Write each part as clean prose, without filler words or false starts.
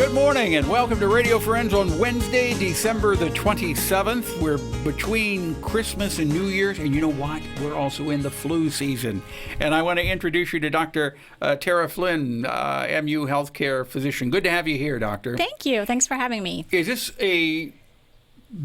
Good morning and welcome to Radio Friends on Wednesday, December the 27th. We're between Christmas and New Year's, and you know what? We're also in the flu season. And I want to introduce you to Dr. TARA FLYNN, MU healthcare physician. Good to have you here, doctor. Thank you. Thanks for having me. Is this a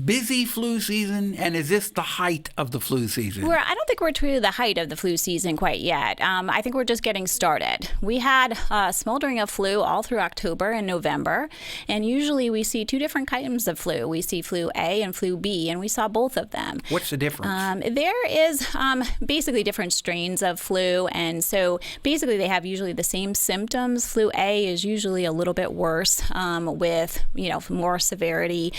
busy flu season, and is this the height of the flu season? I don't think we're to the height of the flu season quite yet. I think we're just getting started. We had smoldering of flu all through October and November, and usually we see two different kinds of flu. We see flu A and flu B, and we saw both of them. What's the difference? There is basically different strains of flu, and so basically they have usually the same symptoms. Flu A is usually a little bit worse with more severity,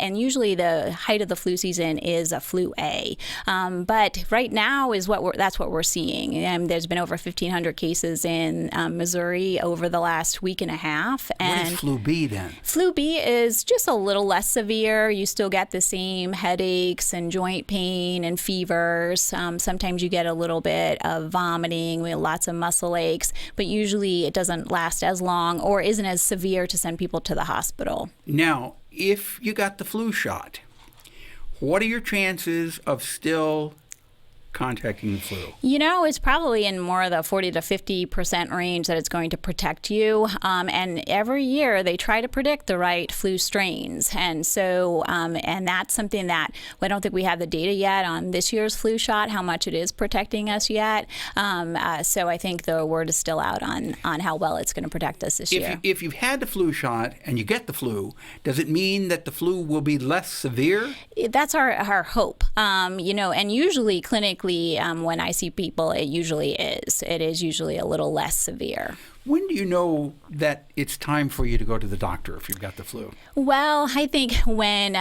and usually the height of the flu season is a flu A. But right now that's what we're seeing. There's been over 1,500 cases in Missouri over the last week and a half. And what is flu B then? Flu B is just a little less severe. You still get the same headaches and joint pain and fevers. Sometimes you get a little bit of vomiting, lots of muscle aches, but usually it doesn't last as long or isn't as severe to send people to the hospital. Now, if you got the flu shot, what are your chances of still contracting the flu? It's probably in more of the 40 to 50% range that it's going to protect you. And every year they try to predict the right flu strains. And so, and that's something that I don't think we have the data yet on this year's flu shot, how much it is protecting us yet. So I think the word is still out on how well it's going to protect us this year. If you've had the flu shot and you get the flu, does it mean that the flu will be less severe? That's our hope. And usually clinically, when I see people, it usually is. It is usually a little less severe. When do you know that it's time for you to go to the doctor if you've got the flu? Well, I think when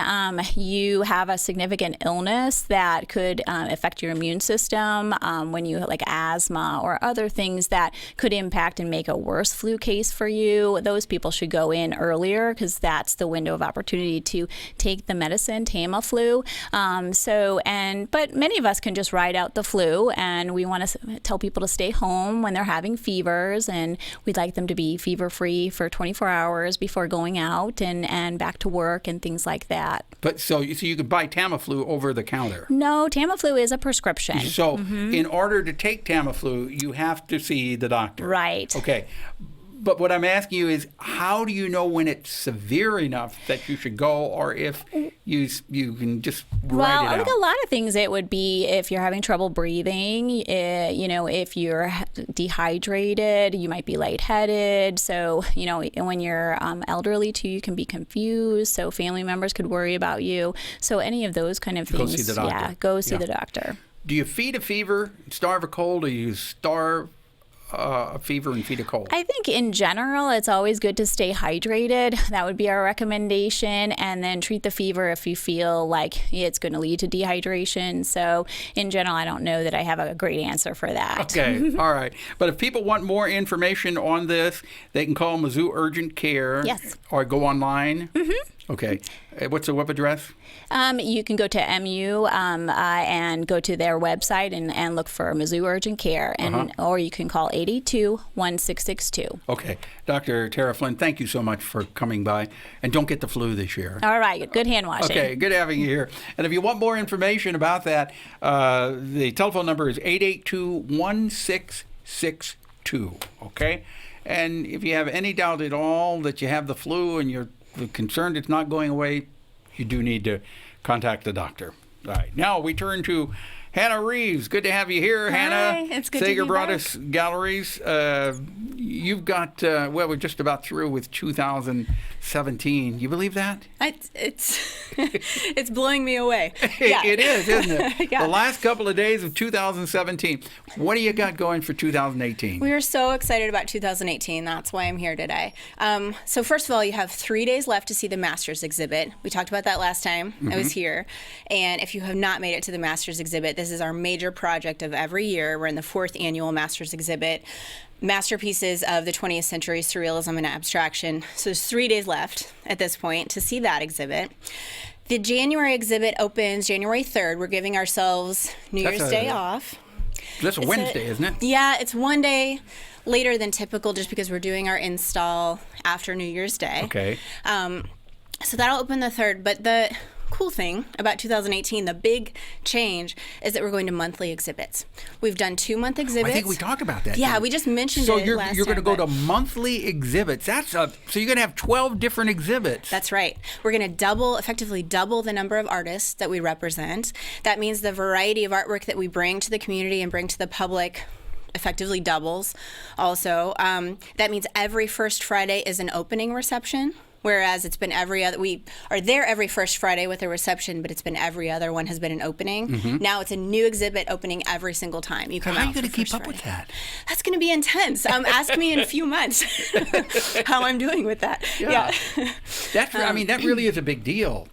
you have a significant illness that could affect your immune system, when you like asthma or other things that could impact and make a worse flu case for you, those people should go in earlier because that's the window of opportunity to take the medicine, Tamiflu. But many of us can just ride out the flu, and we want to tell people to stay home when they're having fevers, and we'd like them to be fever-free for 24 hours before going out and back to work and things like that. But so you could buy Tamiflu over the counter? No, Tamiflu is a prescription. So in order to take Tamiflu, you have to see the doctor? Right. Okay. But what I'm asking you is, how do you know when it's severe enough that you should go, or if you can just ride it out? Well, I think a lot of things it would be if you're having trouble breathing, if you're dehydrated, you might be lightheaded. So, when you're elderly too, you can be confused. So family members could worry about you. So any of those kind of things. Go see the doctor. Yeah, go see the doctor. Do you feed a fever, starve a cold, or you starve a fever and feed a cold? I think in general, it's always good to stay hydrated. That would be our recommendation. And then treat the fever if you feel like it's going to lead to dehydration. So in general, I don't know that I have a great answer for that. Okay. All right. But if people want more information on this, they can call Mizzou Urgent Care. Yes. Or go online. Okay. What's the web address? You can go to MU and go to their website and look for Mizzou Urgent Care, or you can call 882-1662. Okay. Dr. TARA FLYNN, thank you so much for coming by. And don't get the flu this year. All right. Good hand washing. Okay. Good having you here. And if you want more information about that, the telephone number is 882-1662. Okay? And if you have any doubt at all that you have the flu and you're concerned it's not going away, you do need to contact the doctor. All right. Now we turn to Hanna Reeves. Good to have you here, Hi, Hanna. it's good to be Braudis Galleries. You've got, we're just about through with 2017. You believe that? It's blowing me away. Yeah. It is, isn't it? Yeah. The last couple of days of 2017. What do you got going for 2018? We are so excited about 2018. That's why I'm here today. So first of all, you have 3 days left to see the Masters exhibit. We talked about that last time I was here. And if you have not made it to the Masters exhibit, this is our major project of every year. We're in the 4th annual Masters exhibit. Masterpieces of the 20th century, surrealism and abstraction. So there's 3 days left at this point to see that exhibit. The January exhibit opens January 3rd. We're giving ourselves New Year's Day off. That's a Wednesday, isn't it? Yeah, it's one day later than typical just because we're doing our install after New Year's Day. Okay. So that'll open the 3rd. But the cool thing about 2018, the big change, is that we're going to monthly exhibits. We've done 2-month exhibits. I think we talked about that. Yeah, we just mentioned so it last time. you're going to go to monthly exhibits. So you're going to have 12 different exhibits. That's right. We're going to effectively double the number of artists that we represent. That means the variety of artwork that we bring to the community and bring to the public effectively doubles also. That means every first Friday is an opening reception. Whereas it's been every other, we are there every first Friday with a reception, but it's been every other one has been an opening. Mm-hmm. Now it's a new exhibit opening every single time. You come How are out you going to keep up Friday. with that? That's going to be intense. Ask me in a few months how I'm doing with that. Yeah. That really is a big deal.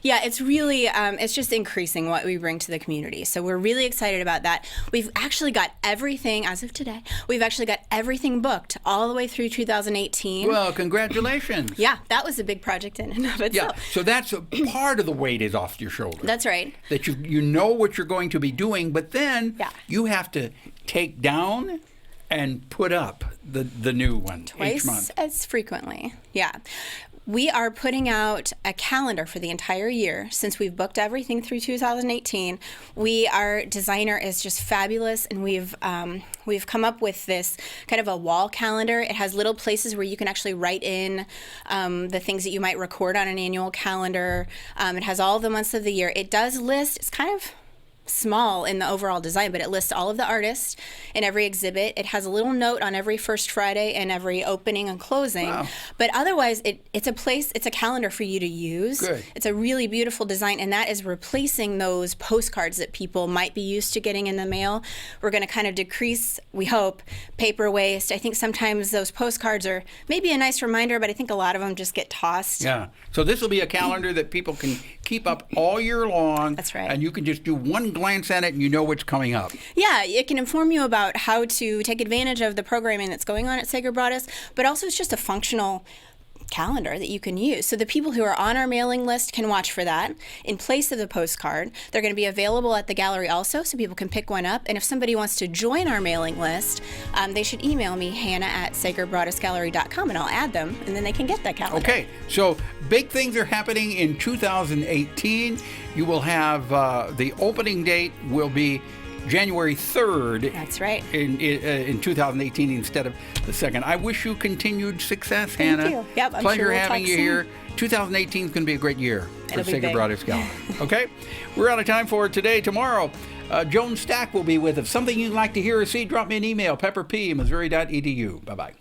Yeah, it's really, it's just increasing what we bring to the community. So we're really excited about that. We've actually got everything, as of today, we've actually got everything booked all the way through 2018. Well, congratulations. Yeah, that was a big project in and of itself. Yeah, so that's a part of the weight is off your shoulder. That's right. That you know what you're going to be doing, but then you have to take down and put up the new one each month. Twice as frequently, yeah. We are putting out a calendar for the entire year. Since we've booked everything through 2018, our designer is just fabulous, and we've come up with this kind of a wall calendar. It has little places where you can actually write in the things that you might record on an annual calendar. It has all the months of the year. It does list, it's kind of small in the overall design, but it lists all of the artists in every exhibit. It has a little note on every first Friday and every opening and closing. Wow. But otherwise, it's a calendar for you to use. Good. It's a really beautiful design, and that is replacing those postcards that people might be used to getting in the mail. We're going to kind of decrease, we hope, paper waste. I think sometimes those postcards are maybe a nice reminder, but I think a lot of them just get tossed. Yeah. So this will be a calendar that people can keep up all year long. That's right. And you can just do one glance at it and you know what's coming up. Yeah, it can inform you about how to take advantage of the programming that's going on at Sacred Braudis, but also it's just a functional calendar that you can use. So the people who are on our mailing list can watch for that in place of the postcard. They're going to be available at the gallery also, so people can pick one up. And if somebody wants to join our mailing list, they should email me, Hanna@sacredbraudisgallery.com, and I'll add them, and then they can get that calendar. Okay, so big things are happening in 2018. You will have the opening date will be January 3rd. That's right. In 2018 instead of the 2nd. I wish you continued success, Hannah. Thank you. Yep, I'm Pleasure sure we'll having talk you soon. here. 2018 is going to be a great year for It'll be Sacred big. Braudis Gallery. Okay? We're out of time for today. Tomorrow, Joan Stack will be with us. Something you'd like to hear or see, drop me an email, pepperp@missouri.edu. Bye-bye.